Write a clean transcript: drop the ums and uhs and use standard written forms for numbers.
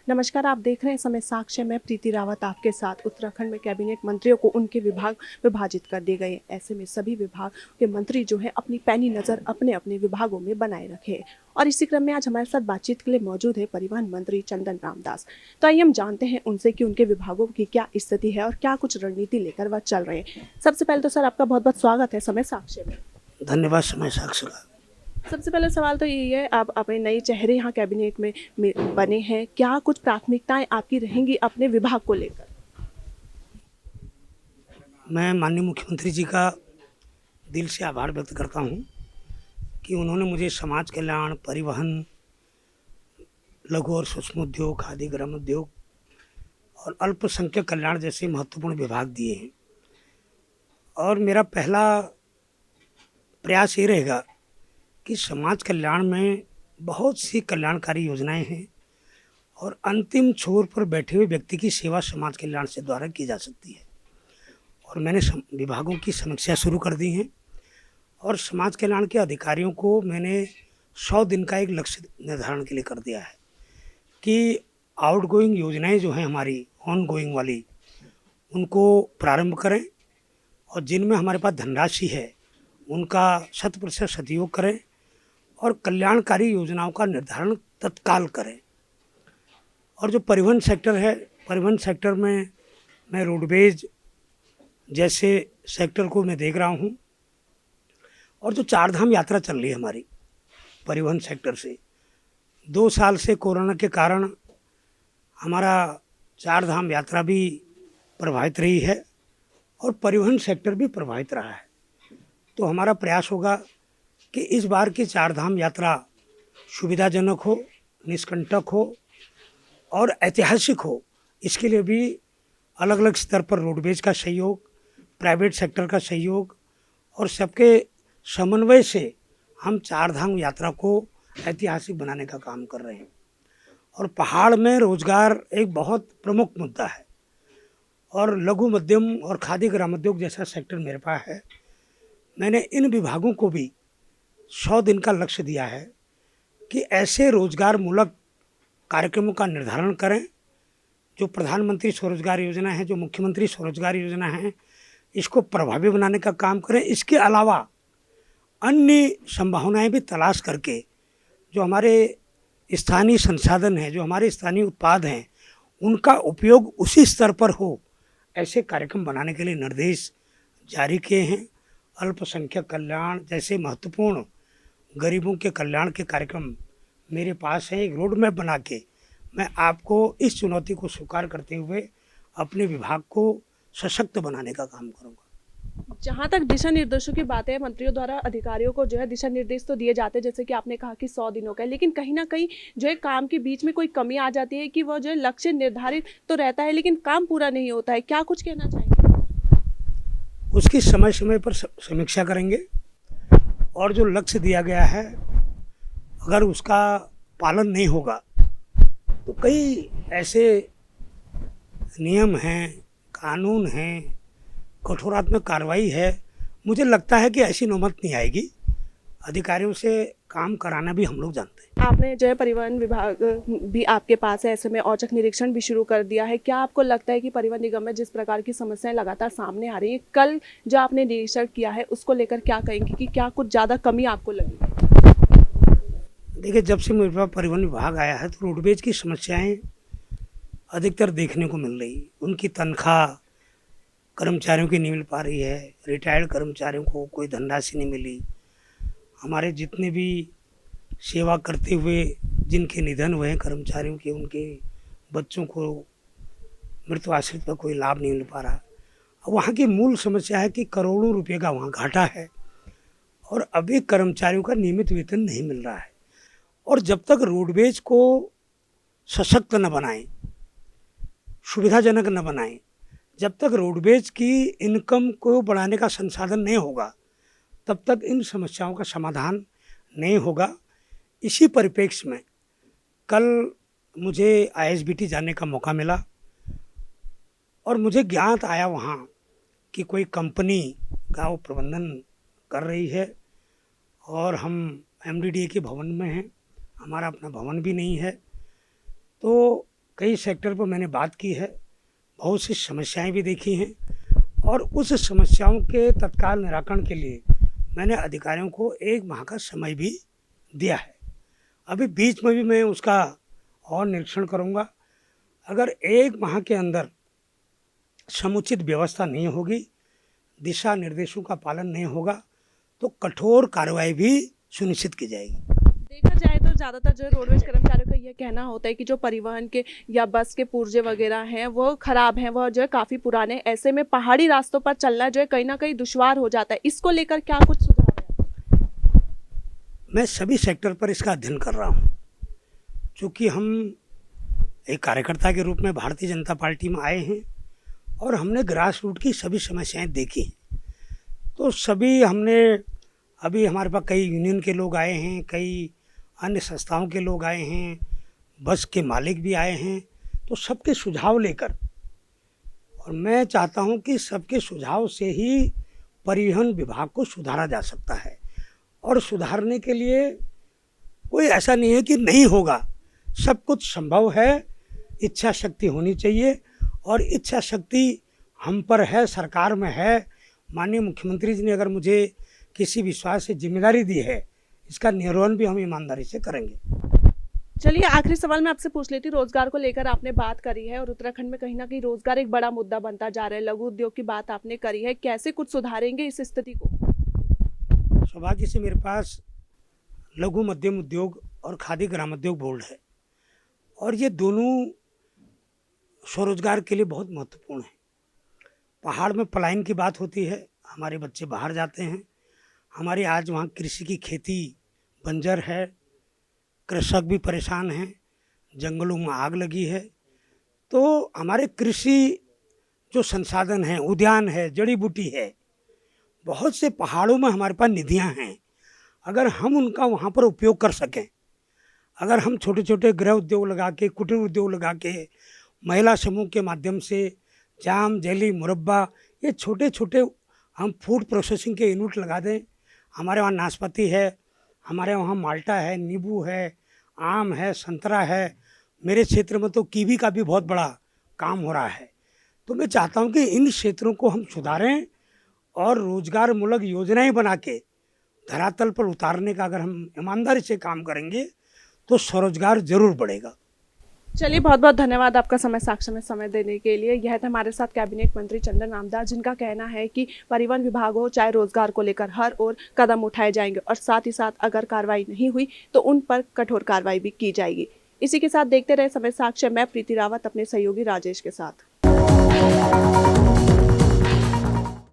नमस्कार, आप देख रहे हैं समय साक्ष्य में प्रीति रावत आपके साथ। उत्तराखंड में कैबिनेट मंत्रियों को उनके विभाग विभाजित कर दिए गए। ऐसे में सभी विभाग के मंत्री जो है अपनी पैनी नज़र अपने अपने विभागों में बनाए रखे। और इसी क्रम में आज हमारे साथ बातचीत के लिए मौजूद है परिवहन मंत्री चंदन रामदास। तो आइए हम जानते हैं उनसे कि उनके विभागों की क्या स्थिति है और क्या कुछ रणनीति लेकर वह चल रहे हैं। सबसे पहले तो सर आपका बहुत बहुत स्वागत है समय साक्ष्य में। धन्यवाद समय साक्ष्य का। सबसे पहले सवाल तो यही है, आप अपने नए चेहरे यहाँ कैबिनेट में बने हैं, क्या कुछ प्राथमिकताएं आपकी रहेंगी अपने विभाग को लेकर? मैं माननीय मुख्यमंत्री जी का दिल से आभार व्यक्त करता हूँ कि उन्होंने मुझे समाज कल्याण, परिवहन, लघु और सूक्ष्म उद्योग, खादी ग्राम उद्योग और अल्पसंख्यक कल्याण जैसे महत्वपूर्ण विभाग दिए हैं। और मेरा पहला प्रयास ये रहेगा कि समाज कल्याण में बहुत सी कल्याणकारी योजनाएं हैं और अंतिम छोर पर बैठे हुए व्यक्ति की सेवा समाज कल्याण से द्वारा की जा सकती है। और मैंने विभागों की समीक्षा शुरू कर दी है और समाज कल्याण के अधिकारियों को मैंने 100 दिन का एक लक्ष्य निर्धारण के लिए कर दिया है कि आउटगोइंग योजनाएं जो हैं हमारी ऑन गोइंग वाली, उनको प्रारंभ करें और जिनमें हमारे पास धनराशि है उनका 100% सदुपयोग करें और कल्याणकारी योजनाओं का निर्धारण तत्काल करें। और जो परिवहन सेक्टर है, परिवहन सेक्टर में मैं रोडवेज जैसे सेक्टर को मैं देख रहा हूँ। और जो चारधाम यात्रा चल रही है हमारी परिवहन सेक्टर से, 2 साल से कोरोना के कारण हमारा चारधाम यात्रा भी प्रभावित रही है और परिवहन सेक्टर भी प्रभावित रहा है। तो हमारा प्रयास होगा कि इस बार की चारधाम यात्रा सुविधाजनक हो, निष्कंटक हो और ऐतिहासिक हो। इसके लिए भी अलग अलग स्तर पर रोडवेज का सहयोग, प्राइवेट सेक्टर का सहयोग और सबके समन्वय से हम चारधाम यात्रा को ऐतिहासिक बनाने का काम कर रहे हैं। और पहाड़ में रोजगार एक बहुत प्रमुख मुद्दा है और लघु मध्यम और खादी ग्रामोद्योग जैसा सेक्टर मेरे पास है। मैंने इन विभागों को भी 100 दिन का लक्ष्य दिया है कि ऐसे रोजगार मूलक कार्यक्रमों का निर्धारण करें। जो प्रधानमंत्री स्वरोजगार योजना है, जो मुख्यमंत्री स्वरोजगार योजना है, इसको प्रभावी बनाने का काम करें। इसके अलावा अन्य संभावनाएं भी तलाश करके जो हमारे स्थानीय संसाधन हैं, जो हमारे स्थानीय उत्पाद हैं, उनका उपयोग उसी स्तर पर हो, ऐसे कार्यक्रम बनाने के लिए निर्देश जारी किए हैं। अल्पसंख्यक कल्याण जैसे महत्वपूर्ण गरीबों के कल्याण के कार्यक्रम मेरे पास है। एक रोड मैप बना के मैं आपको इस चुनौती को स्वीकार करते हुए अपने विभाग को सशक्त बनाने का काम करूंगा। जहाँ तक दिशा निर्देशों की बात है, मंत्रियों द्वारा अधिकारियों को जो है दिशा निर्देश तो दिए जाते हैं, जैसे कि आपने कहा कि 100 दिनों का है, लेकिन कहीं ना कहीं जो है काम के बीच में कोई कमी आ जाती है कि वो जो है लक्ष्य निर्धारित तो रहता है लेकिन काम पूरा नहीं होता है। क्या कुछ कहना चाहेंगे? उसकी समय समय पर समीक्षा करेंगे और जो लक्ष्य दिया गया है अगर उसका पालन नहीं होगा तो कई ऐसे नियम हैं, कानून हैं, कठोरात्मक कार्रवाई है। मुझे लगता है कि ऐसी नौबत नहीं आएगी। अधिकारियों से काम कराना भी हम लोग जानते हैं। आपने जो है परिवहन विभाग भी आपके पास है, ऐसे में औचक निरीक्षण भी शुरू कर दिया है। क्या आपको लगता है कि परिवहन निगम में जिस प्रकार की समस्याएं लगातार सामने आ रही है, कल जो आपने निरीक्षण किया है उसको लेकर क्या कहेंगे कि क्या कुछ ज़्यादा कमी आपको लगी? देखिए, जब से मेरे पास परिवहन विभाग आया है तो रोडवेज की समस्याएं अधिकतर देखने को मिल रही। उनकी तनख्वाह कर्मचारियों की नहीं मिल पा रही है, रिटायर्ड कर्मचारियों को कोई धनराशि नहीं मिली। हमारे जितने भी सेवा करते हुए जिनके निधन हुए हैं कर्मचारियों के, उनके बच्चों को मृत्यु आश्रित का कोई लाभ नहीं मिल पा रहा। वहाँ की मूल समस्या है कि करोड़ों रुपए का वहाँ घाटा है और अभी कर्मचारियों का नियमित वेतन नहीं मिल रहा है। और जब तक रोडवेज को सशक्त न बनाएं, सुविधाजनक न बनाएं, जब तक रोडवेज की इनकम को बढ़ाने का संसाधन नहीं होगा, तब तक इन समस्याओं का समाधान नहीं होगा। इसी परिप्रेक्ष्य में कल मुझे आईएसबीटी जाने का मौका मिला और मुझे ज्ञात आया वहाँ कि कोई कंपनी का वो प्रबंधन कर रही है और हम एमडीडीए के भवन में हैं, हमारा अपना भवन भी नहीं है। तो कई सेक्टर पर मैंने बात की है, बहुत सी समस्याएं भी देखी हैं और उस समस्याओं के तत्काल निराकरण के लिए मैंने अधिकारियों को 1 माह का समय भी दिया है। अभी बीच में भी मैं उसका और निरीक्षण करूंगा। अगर 1 माह के अंदर समुचित व्यवस्था नहीं होगी, दिशा निर्देशों का पालन नहीं होगा, तो कठोर कार्रवाई भी सुनिश्चित की जाएगी। देखा जाए तो ज़्यादातर जो है रोडवेज कर्मचारियों का ये कहना होता है कि जो परिवहन के या बस के पुर्जे वगैरह हैं वो ख़राब हैं, वह जो है काफ़ी पुराने, ऐसे में पहाड़ी रास्तों पर चलना जो है कहीं ना कहीं दुश्वार हो जाता है। इसको लेकर क्या कुछ सुझाव है? मैं सभी सेक्टर पर इसका अध्ययन कर रहा हूँ। चूँकि हम एक कार्यकर्ता के रूप में भारतीय जनता पार्टी में आए हैं और हमने ग्रास रूट की सभी समस्याएं देखी हैं, तो सभी हमने, अभी हमारे पास कई यूनियन के लोग आए हैं, कई अन्य संस्थाओं के लोग आए हैं, बस के मालिक भी आए हैं, तो सबके सुझाव लेकर, और मैं चाहता हूं कि सबके सुझाव से ही परिवहन विभाग को सुधारा जा सकता है। और सुधारने के लिए कोई ऐसा नहीं है कि नहीं होगा, सब कुछ संभव है, इच्छा शक्ति होनी चाहिए। और इच्छा शक्ति हम पर है, सरकार में है। माननीय मुख्यमंत्री जी ने अगर मुझे किसी विश्वास से जिम्मेदारी दी है, इसका निर्वहन भी हम ईमानदारी से करेंगे। चलिए आखिरी सवाल मैं आपसे पूछ लेती हूँ, रोजगार को लेकर आपने बात करी है और उत्तराखंड में कहीं ना कहीं रोजगार एक बड़ा मुद्दा बनता जा रहा है, लघु उद्योग की बात आपने करी है, कैसे कुछ सुधारेंगे इस स्थिति को? सौभाग्य से मेरे पास लघु मध्यम उद्योग और खादी ग्रामोद्योग बोर्ड है और ये दोनों स्वरोजगार के लिए बहुत महत्वपूर्ण है। पहाड़ में पलायन की बात होती है, हमारे बच्चे बाहर जाते हैं, हमारी आज वहाँ कृषि की खेती बंजर है, कृषक भी परेशान हैं, जंगलों में आग लगी है। तो हमारे कृषि जो संसाधन हैं, उद्यान है, जड़ी बूटी है, बहुत से पहाड़ों में हमारे पास निधियाँ हैं। अगर हम उनका वहाँ पर उपयोग कर सकें, अगर हम छोटे छोटे गृह उद्योग लगा के, कुटीर उद्योग लगा के, महिला समूह के माध्यम से जाम, जेली, मुरब्बा, ये छोटे छोटे हम फूड प्रोसेसिंग के यूनिट लगा दें। हमारे वहाँ नाशपाती है, हमारे वहाँ माल्टा है, नींबू है, आम है, संतरा है, मेरे क्षेत्र में तो कीवी का भी बहुत बड़ा काम हो रहा है। तो मैं चाहता हूँ कि इन क्षेत्रों को हम सुधारें और रोजगार मूलक योजनाएं बना के धरातल पर उतारने का अगर हम ईमानदारी से काम करेंगे तो स्वरोजगार जरूर बढ़ेगा। चलिए बहुत बहुत धन्यवाद आपका समय साक्ष्य में समय देने के लिए। यह थे हमारे साथ कैबिनेट मंत्री चंदन रामदास, जिनका कहना है कि परिवहन विभाग हो चाहे रोजगार को लेकर हर ओर कदम उठाए जाएंगे और साथ ही साथ अगर कार्रवाई नहीं हुई तो उन पर कठोर कार्रवाई भी की जाएगी। इसी के साथ देखते रहे समय साक्ष्य, मैं प्रीति रावत अपने सहयोगी राजेश के साथ।